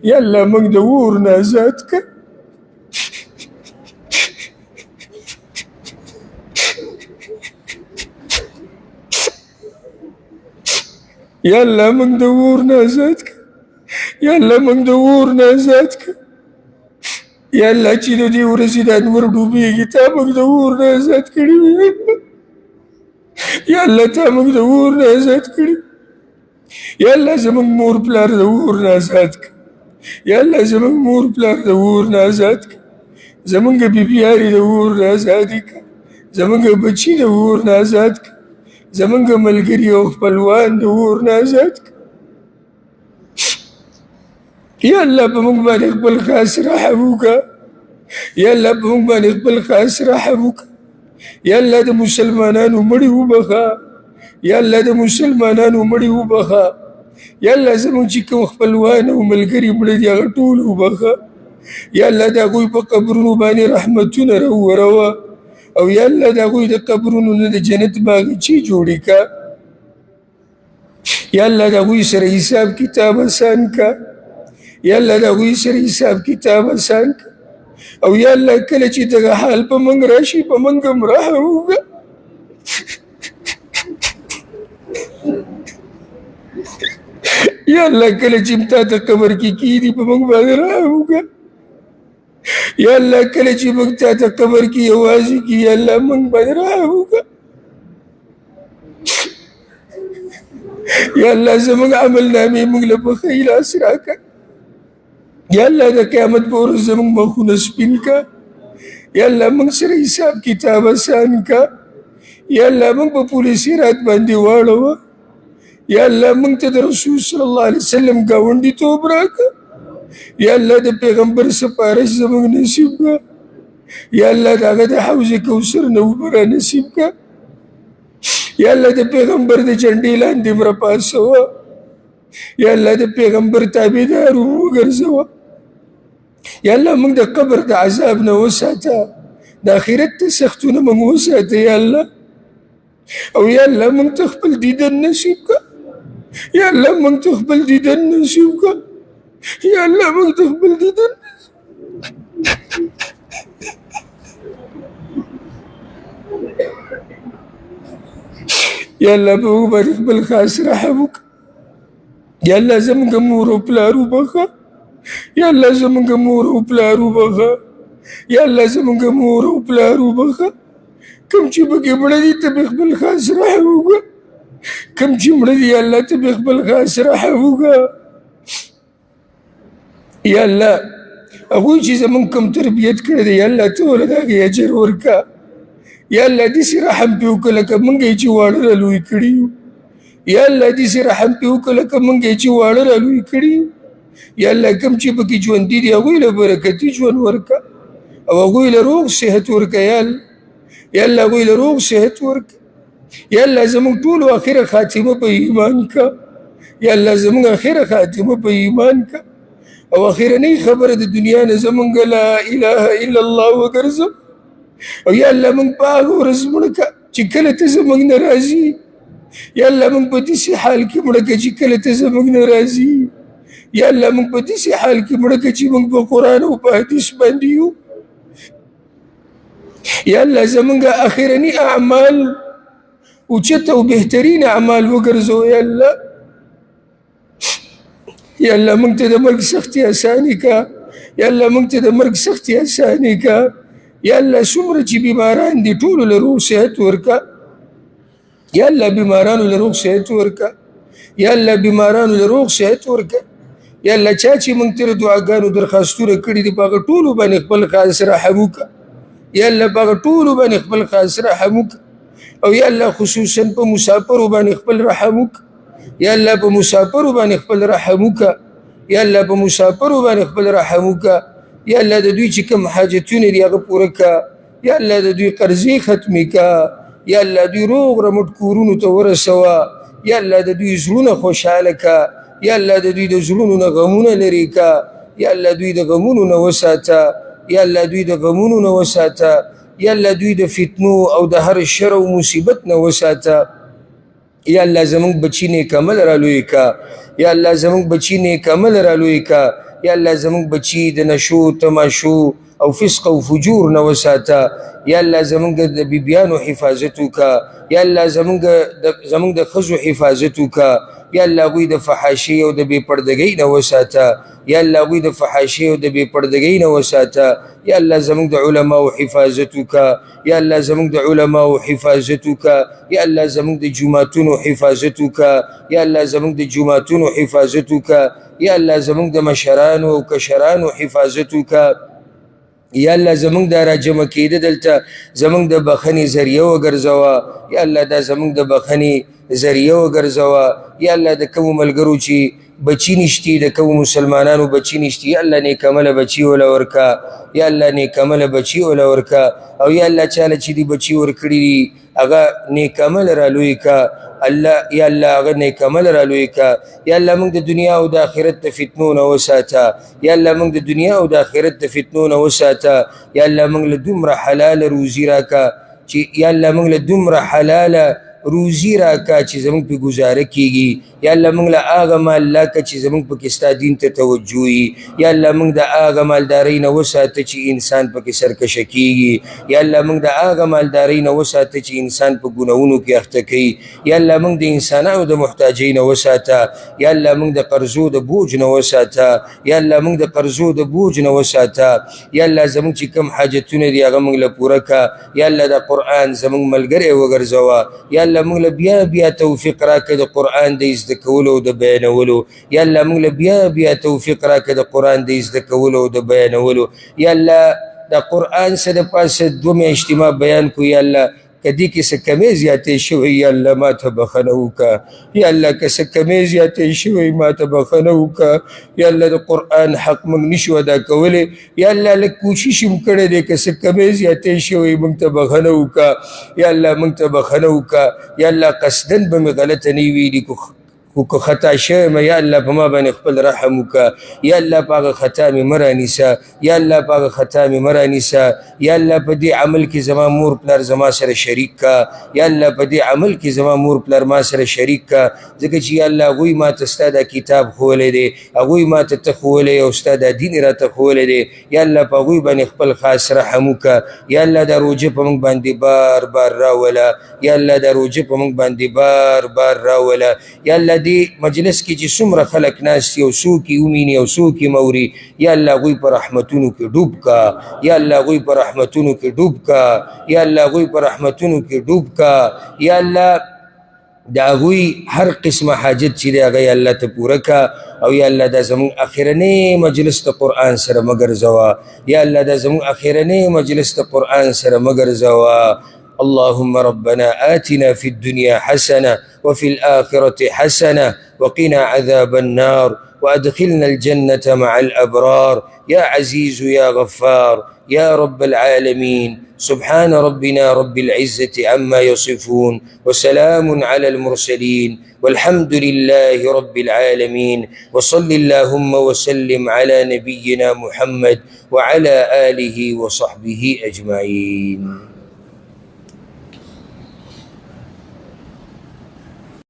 یا الله موږ د اور نه آزاد کړه. یا الله موږ د اور نه آزاد کړه. یا الله موږ د اور نه آزاد کړه. یا الله چې د دې ورځې د انور ډوبېږي تا موږ د اور نه آزاد کړي وي. یا الله تا موږ د اور نه آزاد کړي. یا الله زموږ مور پلار د اور نه آزاد کړه. یا الله زموږ مور پلار د اور نه آزاد کړه. زموږ بیبیارې د اور نه آزادې کړه. زموږ بچي د اور نه آزاد کړه. زموږ ملګري او خپلوان د اور نه آزاد کړه. یا الله په موږ باندې خپل خاص رحم وکړه. یا الله په موږ باندې خپل خاص رحم وکړه. یا الله د مسلمانانو مړي وبخه. یا الله د مسلمانانو مړي وبخه. یا الله زموږ چې کوم خپلوان او ملګري مړه دي هغه ټول وبخه. یا الله د هغوی په قبرونو باندې رحمتونه راوروه. او یا الله د هغوی د قبرونو نه د جنت باغچې جوړې کړه. یا الله د هغوی سره حساب کتاب آسان کړه. یا الله د هغوی سره حساب کتاب آسان کړه. او یا الله کله چې دغه حال په موږ راشي په موږ هم رحم وکړه. یا الله کله چې تا ته قبر کې کېږدي په موږ باندې رحم وکړه. یا الله کله چې موږ تا ته قبر کې یوازې کړي یا الله موږ باندې رحم وکړه. یا الله زموږ عملنامې موږ له په ښه لاس راکړه. یا الله د قیامت په ورځ زموږ مخونه سپین کړه. یا الله موږ سره حساب کتاب آسان کړه. یا الله موږ په پل صراط باندې واړوه. یا الله موږ ته د رسول صلی الله علیه وسلم ګاونډیتوب راکړه. یا الله د پیغمبر سپارش زموږ نصیب کړه. یا الله د هغه د حوض کوثر نه اوبه را نصیب کړه. یا الله د پیغمبر د جنډې لاندې مړه پاسوه. یا الله د پیغمبر تابعدار وګرځوه. یا الله موږ د قبر د عذاب نه وساته. د آخرت د سختونه موږ وساته یا الله. او یا الله موږ ته خپل دیدن نصیب کړه. یا الله موږ ته خپل دیدن نصیب کړه. یا الله موږ ته خپل دیدن یا الله په موږ باندې خپل خاص رحم وکړه. یا الله زموږ مور او پلار وبخه. یا الله زموږ مور او پلار وبخه. یا الله زموږ مور او پلار وبخه. کوم چې پکې مړه دي ته به خپل خاص رحم وکړه. کوم چې مړه دي یا الله ته به خپل خاص رحم وکړه. یا الله هغوی چې زموږ کوم تربیت کړی دی یا الله ته ورله د هغې اجر ورکړه. یا الله داسې رحم پرې وکړه لکه موږ یې چې واړه رالوی کړي یو. یا الله داسې رحم پرې وکړه لکه موږ یې چې واړه رالوی کړي یو. یا الله کوم چې پکې ژوندي دي هغوی له برکتي ژوند ورکړه. او هغوی له روغ صحت ورکړه یا الله. یا الله هغوی له روغ صحت ورکړه. یا الله زموږ ټولو آخره خاتمه په ایمان کړه. یا الله زموږ آخره خاتمه په ایمان کړه. او آخرنۍ خبره د دنیا نه زموږ لا اله الا الله وګرځه. او یا الله موږ په هغه ورځ مړه کړه چې کله ته زموږ نه راځي. یا الله موږ په داسې حال کې مړه کړه چې کله ته زموږ نه راځي. یا الله موږ په داسې حال کې مړه کړه چې موږ په قرآن او په حدیث باندې یو. یا الله زموږ آخرني اعمال اوچت او بهترین اعمال وګرځوه یا الله. یا الله موږ ته د مرګ سختي اساني کړه. یا الله موږ ته د مرګ سختي اساني کړه. یا الله څومره چې بیماران دي ټولو له روغ صحت ورکړه. یا الله بیمارانو له روغ صحت ورکړه. یا الله بیمارانو له روغ صحت ورکړه. یا الله چا چې موږ ته د دعاګانو درخواستونه کړي دي په هغه ټولو باندې خپل خاص رحم وکړه. یا الله په هغه ټولو باندې خپل خاص رحم وکړه. او یا الله خصوصا په مسافرو باندې خپل رحم وکړه. یا الله په مسافرو باندې خپل رحم وکړه. یا الله په مسافرو باندې خپل رحم وکړه. یا الله د دوی چې کوم حاجتونه دي هغه پوره کړه. یا الله د دوی قرضې ختمې کړه. یا الله دوی روغ رمټ کورونو ته ورسوه. یا الله د دوی زړونه خوشحاله کړه. یا الله د دوی د زړونو نه غمونه لرې کړه. یا الله دوی د غمونو نه وساته. یا الله دوی د غمونو نه وساته. یا الله دوی د فتنو او د هر شر او مصیبت نه وساته. یا الله زموږ بچی نیک عمل رالوی کا. یا الله زموږ بچی نیک عمل رالوی کا. یا الله زمونږ بچي د نشو تماشو او فسق او فجور نه وساته. یا الله زمونږ د بیبیانو حفاظت وکړه. یا الله زمونږ د ښځو حفاظت وکړه. یا الله هغوی د فحاشۍ او د بې پردګۍ نه وساته. یا الله هغوی د فحاشۍ او د بې پردګۍ نه وساته. یا الله زمونږ د علماو حفاظت وکړه. یا الله زمونږ د علماو حفاظت وکړه. یا الله زمونږ د جوماتونو حفاظت وکړه. یا الله زمونږ د جوماتونو حفاظت وکړه. یا الله زمونږ د مشرانو او کشرانو حفاظت وکړه. یا الله زمونږ دا راجمع کېده دلته زمونږ د بخښنې ذریعه وګرځوه. یا الله دا زمونږ د بخښنې ذریعه وګرځوه. یا الله د کومو ملګرو چې بچي نشتي، د کومو مسلمانانو بچي نشتي، یا الله نیک عمله بچي وله ورکه. یا الله نیک عمله بچي وله ورکه. او یا الله چاله چې دي بچي ورکړي دي هغه نیک عمله رالوی که الله. یا الله هغه نیک عمله رالوی که. یا الله موږ د دنیا او د آخرت د فتنو نه وساته. یا الله موږ د دنیا او د آخرت د فتنو نه وساته. یا الله موږ له دومره حلاله روزي راکه چې یا الله موږ له دومره حلاله روزي راکه چې زمونږ پې ګزاره کېږي. یا الله موږ له هغه مال راکه چې زمونږ پکې ستا دین ته توجه وي. یا الله موږ د هغه مالدارۍ نه وساته چې انسان پکې سرکشه کېږي. یا الله موږ د هغه مالدارۍ نه وساته چې انسان په ګناهونو کې اخته کوي. یا الله موږ د انسانانو د محتاجۍ نه وساته. یا الله موږ د قرضو د بوج نه وساته. یا الله موږ د قرضو د بوج نه وساته. یا الله زمونږ چې کوم حاجتونه دي هغه موږ له پوره کړه. یا الله د قرآن زمونږ ملګری وګرځوه. یا الله موږ له بیا توفیق راکړه د قرآن د زده کولو او د بیانولو. یا الله موږ له بیا توفیق راکړه د قرآن د زده کولو او د بیانولو. یا الله د قرآن څه د پاسه 2 میاشتې ما بیان کړو. یا الله که دې کې څه کمې زیاتې شوی یا الله ما ته بخښنه وکړه. یا الله که څه کمې زیاتې شوی ما ته بخښنه وکړه. یا الله د قرآن حق موږ نشو ادا کولی. یا الله لږ کوشش هم کړی دی که څه کمې زیاتې شوی موږ ته بخښنه وکړه. یا الله موږ ته بخښنه وکړه. یا الله قصدن به مې غلطه نه ویلي خو که خطا شوی یم یا الله په ما باندې خپل رحم وکړه. یا الله په هغه خطا مې مه رانیسه. یا الله په هغه خطا مې مه رانیسه. یا الله په دې عمل کې زما مور پلار زما سره شریک کا. یا الله په دې عمل کې زما مور پلار ما سره شریک کا. ځکه چې یا الله هغوی ما ته ستا دا کتاب ښوولی دی، هغوی ما ته ته ښوولی او ستا دا دین یې راته ښوولی دی. یا الله په هغوی باندې خپل خاص رحم وکړه. یا الله دا روژه په موږ باندې بار بار راوله. یا الله دا روژه په موږ باندې بار بار راوله. یا الله دې مجلس کې چې څومره خلک ناست دي او څوک یې ومیني او څوک یې موري، یا الله هغوی په رحمتونو کې ډوب کا. یا الله هغوی په رحمتونو کې ډوب کا. یا الله هغوی په رحمتونو کې ډوب کا. یا الله د هغوی هر قسمه حاجت چې دی هغه یا الله ته پوره کا. او یا الله دا زمونږ اخرنی مجلس ته قرآن سره مه ګرځوه. یا الله دا زمونږ اخرنی مجلس ته قرآن سره مه ګرځوه. اللهم ربنا آتنا في الدنيا حسنة وفي الآخرة حسنة وقنا عذاب النار وأدخلنا الجنة مع الأبرار يا عزيز يا غفار يا رب العالمين. سبحان ربنا رب العزة عما يصفون وسلام على المرسلين والحمد لله رب العالمين. وصل اللهم وسلم على نبينا محمد وعلى آله وصحبه أجمعين.